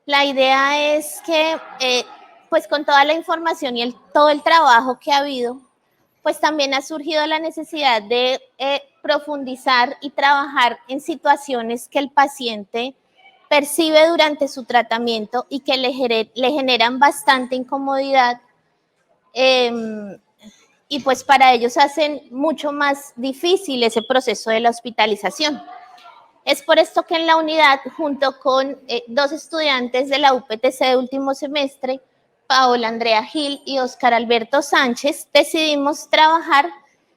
La idea es que, pues con toda la información y todo el trabajo que ha habido, pues también ha surgido la necesidad de profundizar y trabajar en situaciones que el paciente percibe durante su tratamiento y que le generan bastante incomodidad, y pues para ellos hacen mucho más difícil ese proceso de la hospitalización. Es por esto que en la unidad, junto con dos estudiantes de la UPTC de último semestre, Paola Andrea Gil y Oscar Alberto Sánchez, decidimos trabajar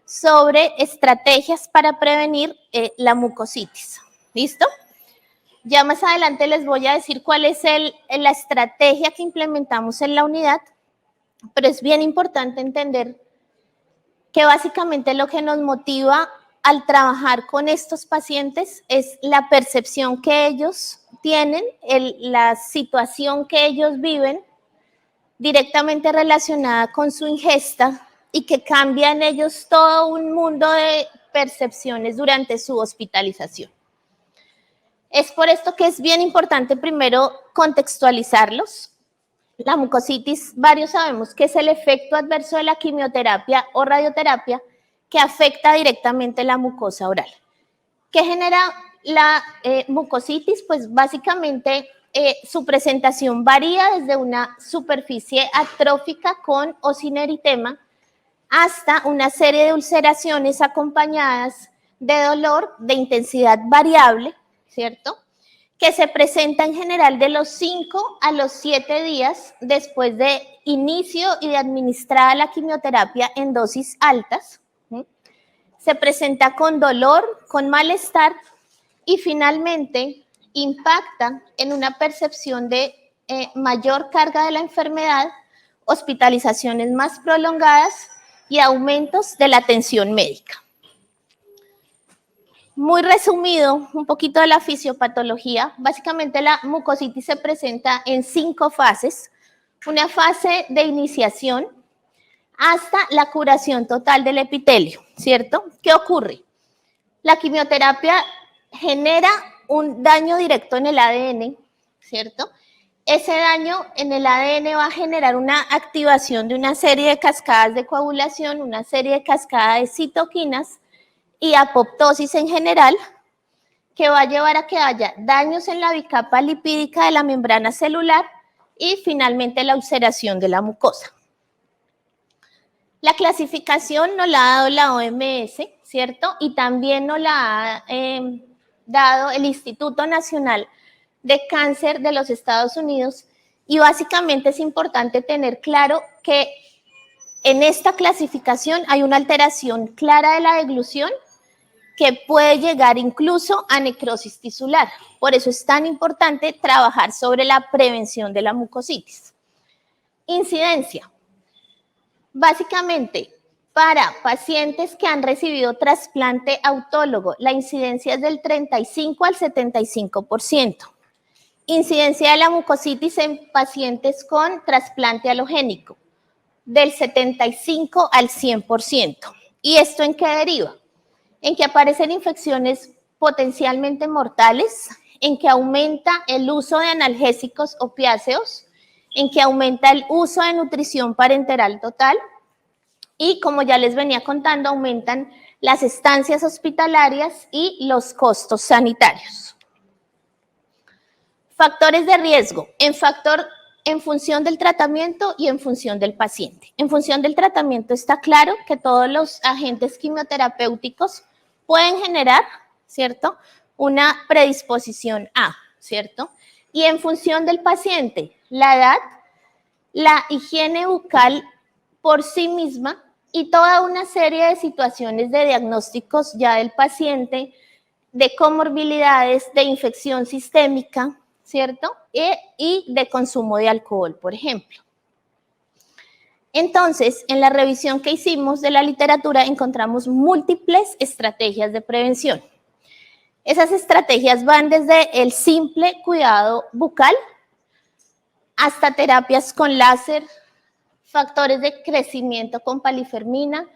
sobre estrategias para prevenir la mucositis. ¿Listo? Ya más adelante les voy a decir cuál es la estrategia que implementamos en la unidad, pero es bien importante entender que básicamente lo que nos motiva al trabajar con estos pacientes es la percepción que ellos tienen, la situación que ellos viven directamente relacionada con su ingesta y que cambia en ellos todo un mundo de percepciones durante su hospitalización. Es por esto que es bien importante primero contextualizarlos. La mucositis, varios sabemos que es el efecto adverso de la quimioterapia o radioterapia que afecta directamente la mucosa oral. ¿Qué genera la mucositis? Pues básicamente su presentación varía desde una superficie atrófica con o sin eritema hasta una serie de ulceraciones acompañadas de dolor de intensidad variable, ¿cierto?, que se presenta en general de los 5 a los 7 días después de inicio y de administrada la quimioterapia en dosis altas. Se presenta con dolor, con malestar y finalmente impacta en una percepción de mayor carga de la enfermedad, hospitalizaciones más prolongadas y aumentos de la atención médica. Muy resumido, un poquito de la fisiopatología. Básicamente la mucositis se presenta en 5 fases. Una fase de iniciación hasta la curación total del epitelio, ¿cierto? ¿Qué ocurre? La quimioterapia genera un daño directo en el ADN, ¿cierto? Ese daño en el ADN va a generar una activación de una serie de cascadas de coagulación, una serie de cascadas de citoquinas y apoptosis en general, que va a llevar a que haya daños en la bicapa lipídica de la membrana celular y finalmente la ulceración de la mucosa. La clasificación nos la ha dado la OMS, ¿cierto? Y también nos la ha dado el Instituto Nacional de Cáncer de los Estados Unidos, y básicamente es importante tener claro que en esta clasificación hay una alteración clara de la deglución que puede llegar incluso a necrosis tisular. Por eso es tan importante trabajar sobre la prevención de la mucositis. Incidencia. Básicamente, para pacientes que han recibido trasplante autólogo, la incidencia es del 35 al 75%. Incidencia de la mucositis en pacientes con trasplante halogénico, del 75 al 100%. ¿Y esto en qué deriva? En que aparecen infecciones potencialmente mortales, en que aumenta el uso de analgésicos opiáceos, en que aumenta el uso de nutrición parenteral total y, como ya les venía contando, aumentan las estancias hospitalarias y los costos sanitarios. Factores de riesgo. En función del tratamiento y en función del paciente. En función del tratamiento está claro que todos los agentes quimioterapéuticos pueden generar, ¿cierto?, una predisposición a, ¿cierto? Y en función del paciente, la edad, la higiene bucal por sí misma y toda una serie de situaciones de diagnósticos ya del paciente, de comorbilidades, de infección sistémica, ¿cierto? Y de consumo de alcohol, por ejemplo. Entonces, en la revisión que hicimos de la literatura encontramos múltiples estrategias de prevención. Esas estrategias van desde el simple cuidado bucal hasta terapias con láser, factores de crecimiento con palifermina,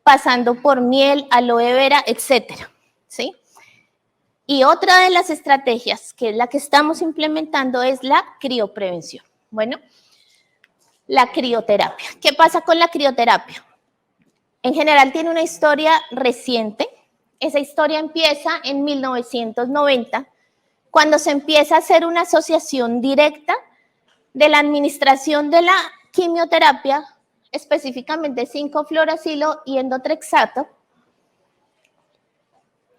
pasando por miel, aloe vera, etcétera, ¿sí? Y otra de las estrategias, que es la que estamos implementando, es la crioprevención. Bueno, la crioterapia. ¿Qué pasa con la crioterapia? En general tiene una historia reciente. Esa historia empieza en 1990, cuando se empieza a hacer una asociación directa de la administración de la quimioterapia, específicamente 5-fluoracilo y endotrexato,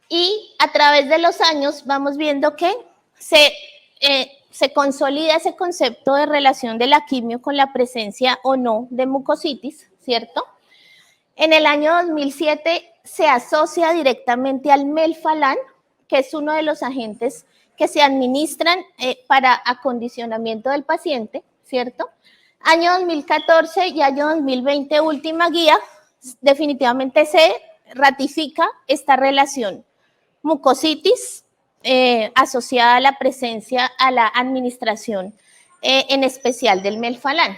y a través de los años vamos viendo que se consolida ese concepto de relación de la quimio con la presencia o no de mucositis, ¿cierto? En el año 2007 se asocia directamente al melphalan, que es uno de los agentes que se administran para acondicionamiento del paciente, ¿cierto? Año 2014 y año 2020, última guía, definitivamente se ratifica esta relación mucositis asociada a la presencia, a la administración, en especial del melphalan.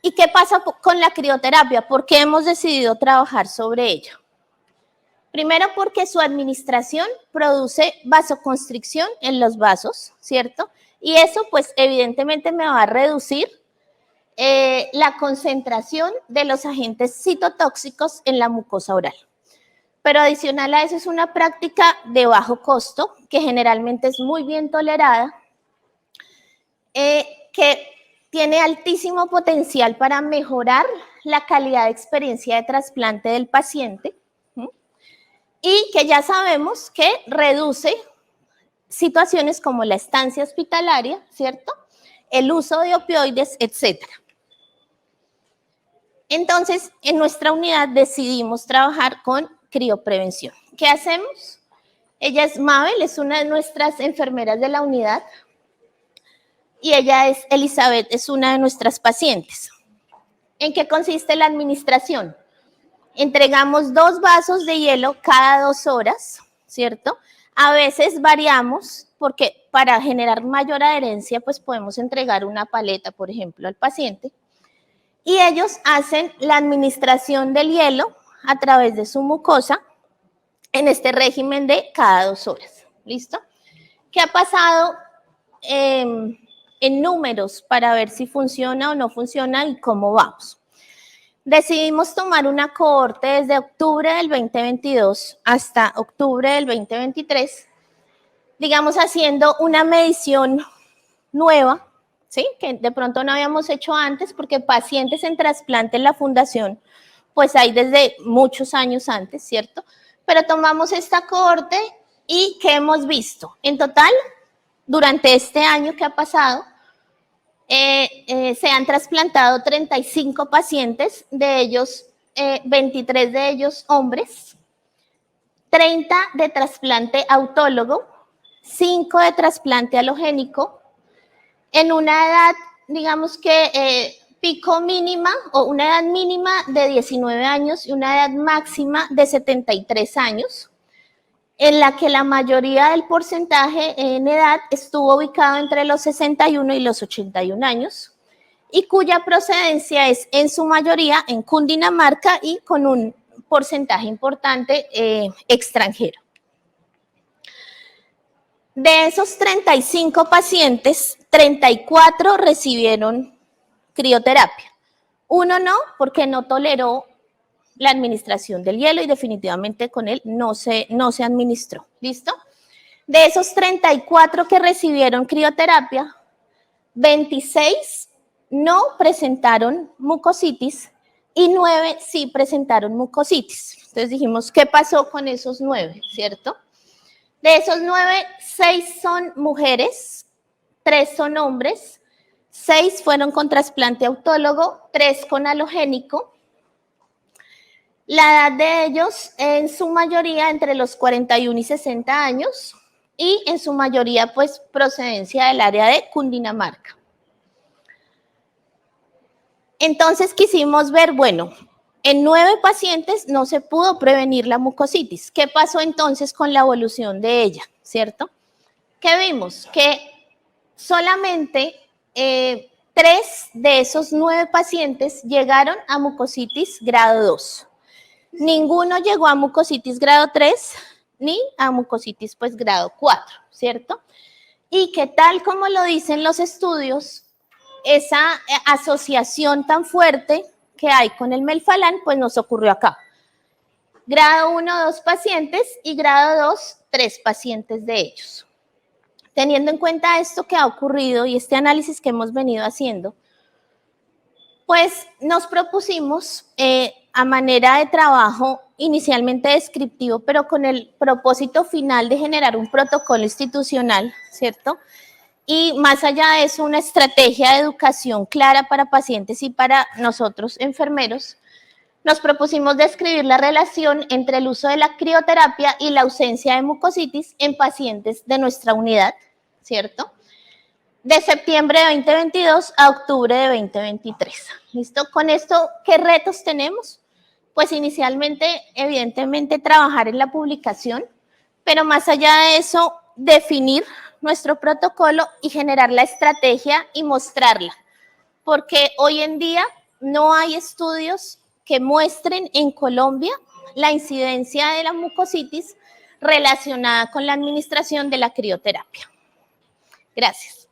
¿Y qué pasa con la crioterapia? ¿Por qué hemos decidido trabajar sobre ello? Primero, porque su administración produce vasoconstricción en los vasos, ¿cierto? Y eso, pues, evidentemente me va a reducir la concentración de los agentes citotóxicos en la mucosa oral. Pero adicional a eso es una práctica de bajo costo, que generalmente es muy bien tolerada, que tiene altísimo potencial para mejorar la calidad de experiencia de trasplante del paciente, ¿sí? Y que ya sabemos que reduce situaciones como la estancia hospitalaria, ¿cierto? El uso de opioides, etcétera. Entonces, en nuestra unidad decidimos trabajar con crioprevención. ¿Qué hacemos? Ella es Mabel, es una de nuestras enfermeras de la unidad, y ella es Elizabeth, es una de nuestras pacientes. ¿En qué consiste la administración? Entregamos 2 vasos de hielo cada 2 horas, ¿cierto? A veces variamos, porque para generar mayor adherencia, pues podemos entregar una paleta, por ejemplo, al paciente. Y ellos hacen la administración del hielo a través de su mucosa en este régimen de cada 2 horas. ¿Listo? ¿Qué ha pasado en números para ver si funciona o no funciona y cómo vamos? Decidimos tomar una cohorte desde octubre del 2022 hasta octubre del 2023, digamos, haciendo una medición nueva, ¿sí? Que de pronto no habíamos hecho antes, porque pacientes en trasplante en la fundación, pues hay desde muchos años antes, ¿cierto? Pero tomamos esta cohorte y ¿qué hemos visto? En total, durante este año que ha pasado, se han trasplantado 35 pacientes, de ellos 23 de ellos hombres, 30 de trasplante autólogo, 5 de trasplante halogénico, en una edad, digamos que pico mínima o una edad mínima de 19 años y una edad máxima de 73 años, en la que la mayoría del porcentaje en edad estuvo ubicado entre los 61 y los 81 años, y cuya procedencia es en su mayoría en Cundinamarca y con un porcentaje importante extranjero. De esos 35 pacientes, 34 recibieron crioterapia. Uno no, porque no toleró la administración del hielo y definitivamente con él no se administró. ¿Listo? De esos 34 que recibieron crioterapia, 26 no presentaron mucositis y 9 sí presentaron mucositis. Entonces dijimos, ¿qué pasó con esos 9? ¿Cierto? De esos 9, 6 son mujeres, 3 son hombres, 6 fueron con trasplante autólogo, 3 con halogénico. La edad de ellos, en su mayoría, entre los 41 y 60 años, y en su mayoría, pues, procedencia del área de Cundinamarca. Entonces quisimos ver, bueno, en 9 pacientes no se pudo prevenir la mucositis. ¿Qué pasó entonces con la evolución de ella? ¿Cierto? ¿Qué vimos? Que solamente 3 de esos 9 pacientes llegaron a mucositis grado 2. Ninguno llegó a mucositis grado 3 ni a mucositis pues grado 4, ¿cierto? Y que tal como lo dicen los estudios, esa asociación tan fuerte que hay con el melfalán, pues nos ocurrió acá. Grado 1, 2 pacientes y grado 2, 3 pacientes de ellos. Teniendo en cuenta esto que ha ocurrido y este análisis que hemos venido haciendo, pues nos propusimos a manera de trabajo inicialmente descriptivo, pero con el propósito final de generar un protocolo institucional, ¿cierto? Y más allá de eso, una estrategia de educación clara para pacientes y para nosotros enfermeros. Nos propusimos describir la relación entre el uso de la crioterapia y la ausencia de mucositis en pacientes de nuestra unidad, ¿cierto? De septiembre de 2022 a octubre de 2023. ¿Listo? Con esto, ¿qué retos tenemos? Pues inicialmente, evidentemente, trabajar en la publicación, pero más allá de eso, definir nuestro protocolo y generar la estrategia y mostrarla. Porque hoy en día no hay estudios que muestren en Colombia la incidencia de la mucositis relacionada con la administración de la crioterapia. Gracias.